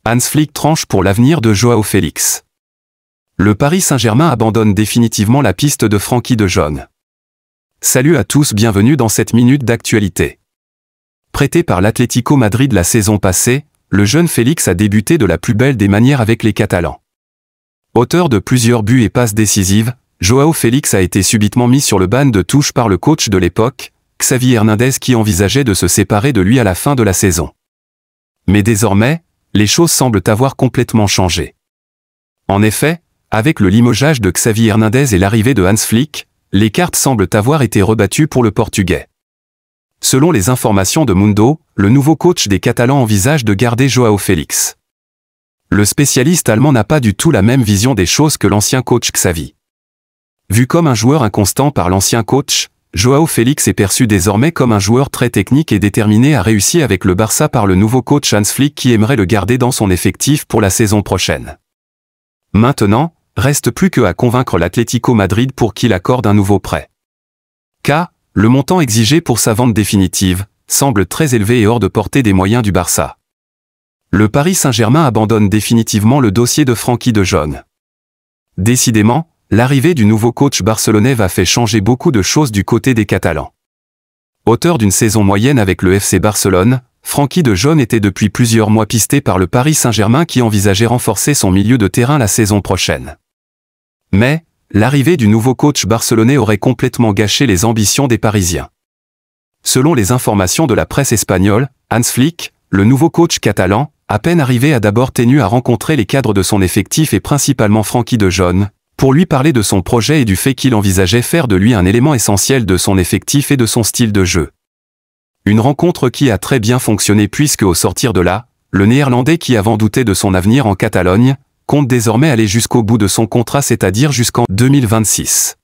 Hans Flick tranche pour l'avenir de Joao Félix. Le Paris Saint-Germain abandonne définitivement la piste de Frenkie de Jong. Salut à tous, bienvenue dans cette minute d'actualité. Prêté par l'Atlético Madrid la saison passée, le jeune Félix a débuté de la plus belle des manières avec les Catalans. Auteur de plusieurs buts et passes décisives, Joao Félix a été subitement mis sur le banc de touche par le coach de l'époque, Xavi Hernandez, qui envisageait de se séparer de lui à la fin de la saison. Mais désormais, les choses semblent avoir complètement changé. En effet, avec le limogeage de Xavi Hernandez et l'arrivée de Hans Flick, les cartes semblent avoir été rebattues pour le Portugais. Selon les informations de Mundo, le nouveau coach des Catalans envisage de garder Joao Félix. Le spécialiste allemand n'a pas du tout la même vision des choses que l'ancien coach Xavi. Vu comme un joueur inconstant par l'ancien coach, Joao Félix est perçu désormais comme un joueur très technique et déterminé à réussir avec le Barça par le nouveau coach Hans Flick, qui aimerait le garder dans son effectif pour la saison prochaine. Maintenant, reste plus qu'à convaincre l'Atlético Madrid pour qu'il accorde un nouveau prêt. Car, le montant exigé pour sa vente définitive semble très élevé et hors de portée des moyens du Barça. Le Paris Saint-Germain abandonne définitivement le dossier de Frenkie de Jong. Décidément, l'arrivée du nouveau coach barcelonais va faire changer beaucoup de choses du côté des Catalans. Auteur d'une saison moyenne avec le FC Barcelone, Frenkie de Jong était depuis plusieurs mois pisté par le Paris Saint-Germain, qui envisageait renforcer son milieu de terrain la saison prochaine. Mais, l'arrivée du nouveau coach barcelonais aurait complètement gâché les ambitions des Parisiens. Selon les informations de la presse espagnole, Hans Flick, le nouveau coach catalan, à peine arrivé, a d'abord tenu à rencontrer les cadres de son effectif et principalement Frenkie de Jong, pour lui parler de son projet et du fait qu'il envisageait faire de lui un élément essentiel de son effectif et de son style de jeu. Une rencontre qui a très bien fonctionné, puisque au sortir de là, le Néerlandais, qui avant doutait de son avenir en Catalogne, compte désormais aller jusqu'au bout de son contrat, c'est-à-dire jusqu'en 2026.